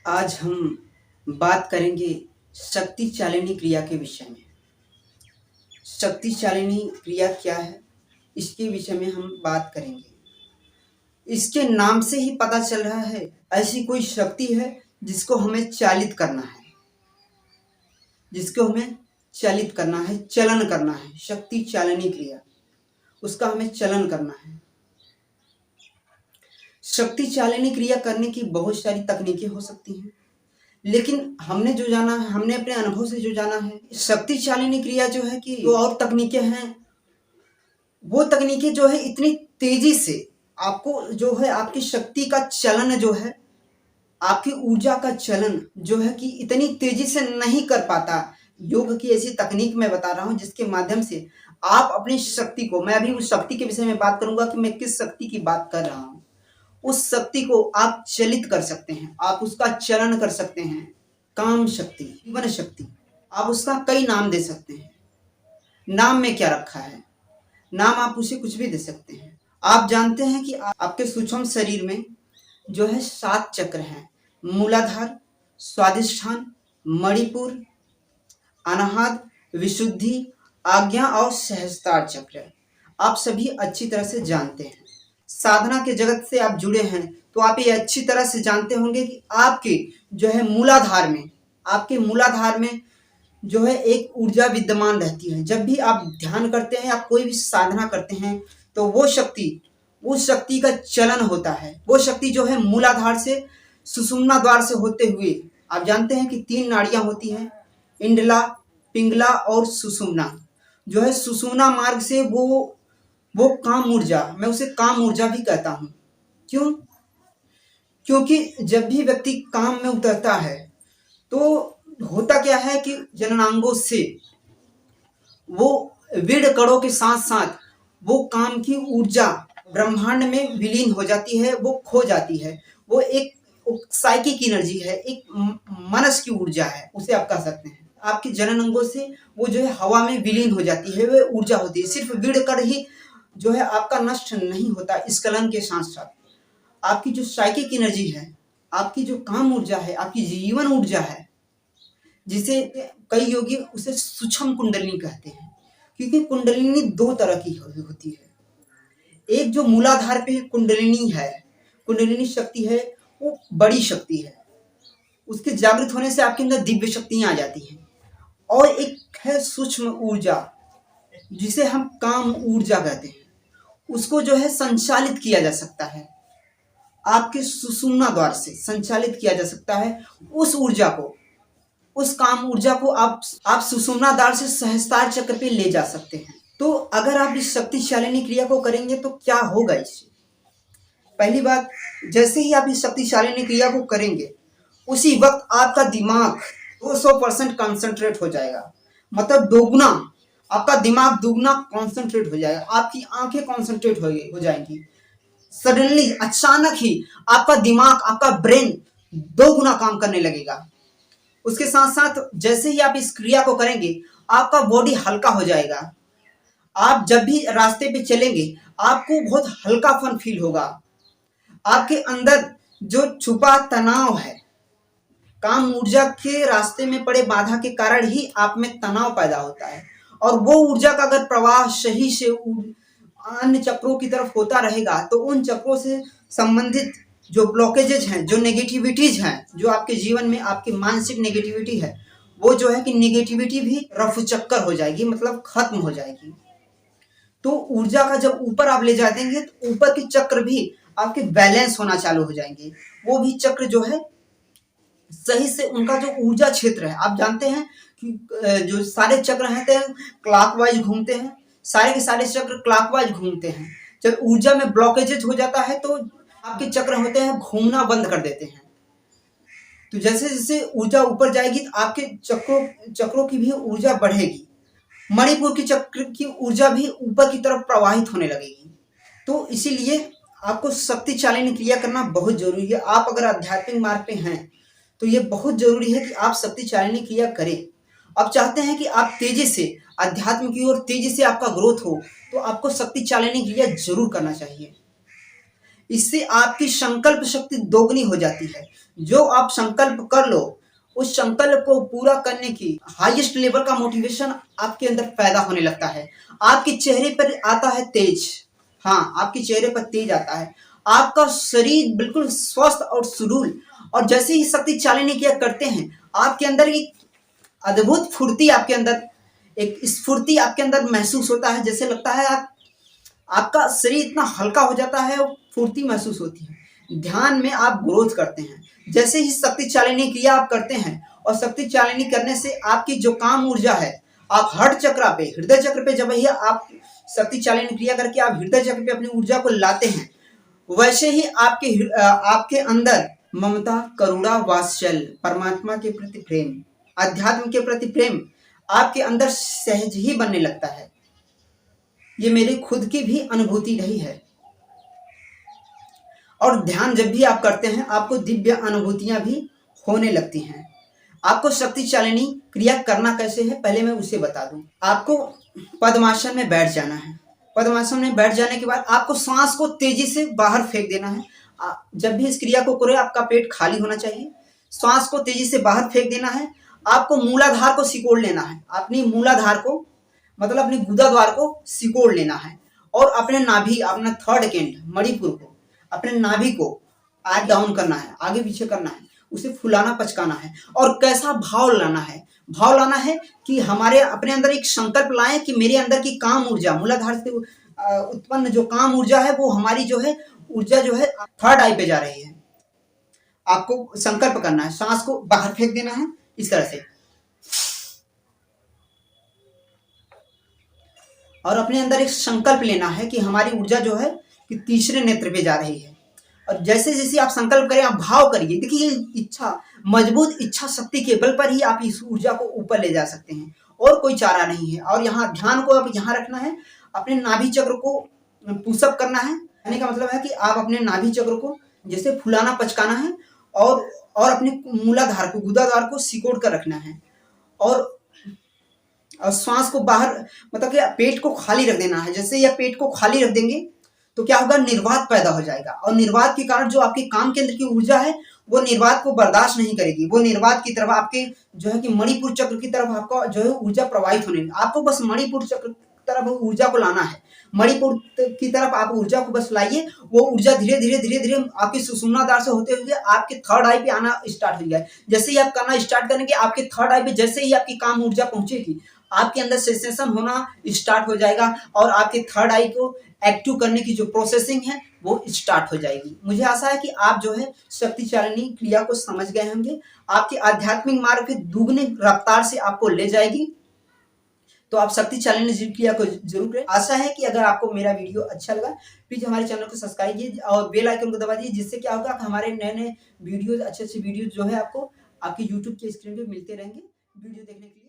आज हम बात करेंगे शक्ति चालिनी क्रिया के विषय में। शक्ति चालिनी क्रिया क्या है, इसके विषय में हम बात करेंगे। इसके नाम से ही पता चल रहा है, ऐसी कोई शक्ति है जिसको हमें चालित करना है, चलन करना है। शक्ति चालिनी क्रिया, उसका हमें चलन करना है। शक्ति चालिनी क्रिया करने की बहुत सारी तकनीकें हो सकती हैं, लेकिन हमने जो जाना है, हमने अपने अनुभव से जो जाना है, शक्ति चालिनी क्रिया जो है कि जो और तकनीकें हैं, वो तकनीकें जो है इतनी तेजी से आपको जो है आपकी शक्ति का चलन जो है, आपकी ऊर्जा का चलन जो है कि इतनी तेजी से नहीं कर पाता। योग की ऐसी तकनीक मैं बता रहा हूं जिसके माध्यम से आप अपनी शक्ति को, मैं अभी उस शक्ति के विषय में बात करूंगा कि मैं किस शक्ति की बात कर रहा हूं। उस शक्ति को आप चलित कर सकते हैं, आप उसका चलन कर सकते हैं। काम शक्ति, जीवन शक्ति, आप उसका कई नाम दे सकते हैं। नाम में क्या रखा है, नाम आप उसे कुछ भी दे सकते हैं। आप जानते हैं कि आपके सूक्ष्म शरीर में जो है 7 चक्र हैं। मूलाधार, स्वादिष्ठान, मणिपुर, अनाहत, विशुद्धि, आज्ञा और सहस्त्रार चक्र। आप सभी अच्छी तरह से जानते हैं। साधना के जगत से आप जुड़े हैं तो आप ये अच्छी तरह से जानते होंगे कि आपके जो है मूलाधार में, आपके मूलाधार में जो है एक ऊर्जा विद्यमान रहती है। जब भी आप ध्यान करते हैं, आप कोई भी साधना करते हैं, तो वो शक्ति, उस शक्ति का चलन होता है। वो शक्ति जो है मूलाधार से सुषुम्ना द्वार से होते हुए, आप जानते हैं कि 3 नाड़ियां होती हैं, इंडला, पिंगला और सुषुम्ना। जो है सुषुम्ना मार्ग से वो काम ऊर्जा, मैं उसे काम ऊर्जा भी कहता हूं। क्यों? क्योंकि जब भी व्यक्ति काम में उतरता है तो होता क्या है कि जननांगों से वो वीण कणों के साथ साथ वो काम की ऊर्जा ब्रह्मांड में विलीन हो जाती है, वो खो जाती है। वो एक साइकिक एनर्जी है, एक मनस की ऊर्जा है, उसे आप कह सकते हैं। आपके जनन अंगों से वो जो है हवा में विलीन हो जाती है, वो ऊर्जा होती है। सिर्फ वीण कण ही जो है आपका नष्ट नहीं होता, स्खलन के साथ साथ आपकी जो साइकिक एनर्जी है, आपकी जो काम ऊर्जा है, आपकी जीवन ऊर्जा है, जिसे कई योगी उसे सूक्ष्म कुंडलिनी कहते हैं। क्योंकि कुंडलिनी 2 तरह की होती है। एक जो मूलाधार पे कुंडलिनी है, कुंडलिनी शक्ति है, वो बड़ी शक्ति है, उसके जागृत होने से आपके अंदर दिव्य शक्तियां आ जाती हैं। और एक है सूक्ष्म ऊर्जा, जिसे हम काम ऊर्जा कहते हैं। उसको जो है संचालित किया जा सकता है, आपके सुषुम्ना द्वार से संचालित किया जा सकता है। उस ऊर्जा को, उस काम ऊर्जा को आप सुषुम्ना द्वार से सहस्त्रार चक्र पे ले जा सकते हैं। तो अगर आप इस शक्ति चालिनी क्रिया को करेंगे तो क्या होगा इससे? पहली बात, जैसे ही आप इस शक्ति चालिनी क्रिया को करेंगे, उसी वक्त आपका दिमाग 200% कंसंट्रेट हो जाएगा। मतलब दोगुना, आपका दिमाग दुगना कंसंट्रेट हो जाएगा। आपकी आंखें कंसंट्रेट हो जाएंगी। सडनली, अचानक ही आपका दिमाग, आपका ब्रेन 2 गुना काम करने लगेगा। उसके साथ साथ जैसे ही आप इस क्रिया को करेंगे, आपका बॉडी हल्का हो जाएगा। आप जब भी रास्ते पे चलेंगे, आपको बहुत हल्कापन फील होगा। आपके अंदर जो छुपा तनाव है, काम ऊर्जा के रास्ते में पड़े बाधा के कारण ही आप में तनाव पैदा होता है। और वो ऊर्जा का अगर प्रवाह सही से अन्य चक्रों की तरफ होता रहेगा, तो उन चक्रों से संबंधित जो ब्लॉकेजेज हैं, जो नेगेटिविटीज हैं, जो आपके जीवन में आपकी मानसिक नेगेटिविटी है, वो जो है कि नेगेटिविटी भी रफू चक्कर हो जाएगी, मतलब खत्म हो जाएगी। तो ऊर्जा का जब ऊपर आप ले जा देंगे, तो ऊपर के चक्र भी आपके बैलेंस होना चालू हो जाएंगे। वो भी चक्र जो है सही से, उनका जो ऊर्जा क्षेत्र है, आप जानते हैं कि जो सारे चक्र हैं क्लॉकवाइज घूमते हैं, सारे के सारे चक्र क्लॉकवाइज घूमते हैं। जब ऊर्जा में ब्लॉकेजेज हो जाता है तो आपके चक्र होते हैं घूमना बंद कर देते हैं। तो जैसे जैसे ऊर्जा ऊपर जाएगी, तो आपके चक्रों की भी ऊर्जा बढ़ेगी। मणिपुर की चक्र की ऊर्जा भी ऊपर की तरफ प्रवाहित होने लगेगी। तो इसीलिए आपको शक्ति चालिनी क्रिया करना बहुत जरूरी है। आप अगर आध्यात्मिक मार्ग पे हैं तो ये बहुत जरूरी है कि आप शक्ति चालिनी क्रिया करें। आप चाहते हैं कि आप तेजी से अध्यात्म की ओर तेजी से आपका ग्रोथ हो, तो आपको शक्ति चालिनी क्रिया जरूर करना चाहिए। इससे आपकी संकल्प शक्ति दोगुनी हो जाती है। जो आप संकल्प कर लो, उस संकल्प को पूरा करने की हाईएस्ट लेवल का मोटिवेशन आपके अंदर पैदा होने लगता है। आपके चेहरे पर आता है तेज, हाँ, आपके चेहरे पर तेज आता है। आपका शरीर बिल्कुल स्वस्थ और सुडौल, और जैसे ही शक्ति चालिनी क्रिया करते हैं, आपके अंदर एक अद्भुत फुर्ती, आपके अंदर एक स्फूर्ति आपके अंदर महसूस होता है। जैसे लगता है आपका शरीर इतना हल्का हो जाता है और फुर्ती महसूस होती है। ध्यान में आप ग्रोथ करते हैं। जैसे ही शक्ति चालिनी क्रिया आप करते हैं, और शक्ति चालिनी करने से आपकी जो काम ऊर्जा है, आप हर्ट चक्र पे, हृदय चक्र पे जब ही आप शक्ति चालिनी क्रिया करके आप हृदय चक्र पे अपनी ऊर्जा को लाते हैं, वैसे ही आपके अंदर ममता, करुणा, वात्सल्य, परमात्मा के प्रति प्रेम, अध्यात्म के प्रति प्रेम आपके अंदर सहज ही बनने लगता है। ये मेरी खुद की भी अनुभूति रही है। और ध्यान जब भी आप करते हैं, आपको दिव्य अनुभूतियां भी होने लगती हैं। आपको शक्ति चालिनी क्रिया करना कैसे है, पहले मैं उसे बता दूं। आपको पद्मासन में बैठ जाना है। पद्मासन में बैठ जाने के बाद आपको सांस को तेजी से बाहर फेंक देना है। जब भी इस क्रिया को करें, आपका पेट खाली होना चाहिए। सांस को तेजी से बाहर फेंक देना है। आपको मूलाधार को सिकोड़ लेना है। अपनी मूलाधार को, मतलब अपनी गुदा द्वार को सिकोड़ लेना है, और अपने नाभि, अपना थर्ड कैंट मणिपुर को, अपने नाभि को आज डाउन करना है, आगे पीछे करना है, उसे फुलाना पचकाना है। और कैसा भाव लाना है, भाव लाना है कि हमारे अपने अंदर एक संकल्प लाएं कि मेरे अंदर की काम ऊर्जा, मूलाधार से उत्पन्न जो काम ऊर्जा है, वो हमारी जो है ऊर्जा जो है थर्ड आई पे जा रही है। आपको संकल्प करना है, सांस को बाहर फेंक देना है इस तरह से, और अपने अंदर एक संकल्प लेना है कि हमारी ऊर्जा जो है कि तीसरे नेत्र पे जा रही है। और जैसे जैसे आप संकल्प करें, आप भाव करिए। देखिए, इच्छा, मजबूत इच्छा शक्ति के बल पर ही आप इस ऊर्जा को ऊपर ले जा सकते हैं, और कोई चारा नहीं है। और यहाँ ध्यान को आप यहाँ रखना है, अपने नाभि चक्र को पुशअप करना है। कहने का मतलब है कि आप अपने नाभि चक्र को जैसे फुलाना पचकाना है, और अपने मूलाधार को, गुदाधार को सिकोड़ कर रखना है, और श्वास को बाहर, मतलब कि पेट को खाली रख देना है। जैसे यह पेट को खाली रख देंगे तो क्या होगा, निर्वात पैदा हो जाएगा, और निर्वात के कारण जो आपके काम केंद्र की ऊर्जा है, वो निर्वात को बर्दाश्त नहीं करेगी। वो निर्वात की तरफ, आपके जो है कि मणिपुर चक्र की तरफ आपका जो है ऊर्जा प्रवाहित होने, आपको बस मणिपुर चक्र की तरफ ऊर्जा को लाना है। मणिपुर की तरफ आप ऊर्जा को बस लाइए। वो ऊर्जा धीरे धीरे धीरे धीरे आपकी सुषुम्नाधार से होते हुए आपके थर्ड आई पे आना स्टार्ट हो जाए। जैसे ही आप करना स्टार्ट करेंगे, आपके थर्ड आई पे जैसे ही आपकी काम ऊर्जा पहुंचेगी, आपके अंदर सेंसेशन होना स्टार्ट हो जाएगा, और आपके थर्ड आई को एक्टिव करने की जो प्रोसेसिंग है वो स्टार्ट हो जाएगी। मुझे आशा है कि आप जो है शक्ति चालिनी क्रिया को समझ गए होंगे। आपके आध्यात्मिक मार्ग पे दुगने रफ्तार से आपको ले जाएगी। तो आप शक्ति चालिनी क्रिया को जरूर करें। आशा है कि अगर आपको मेरा वीडियो अच्छा लगा, प्लीज हमारे चैनल को सब्सक्राइब कीजिए और बेल आइकन को दबा दीजिए, जिससे क्या होगा, हमारे नए नए वीडियोज, अच्छे अच्छे वीडियो जो है आपको आपके यूट्यूब के स्क्रीन पे मिलते रहेंगे। वीडियो देखने के लिए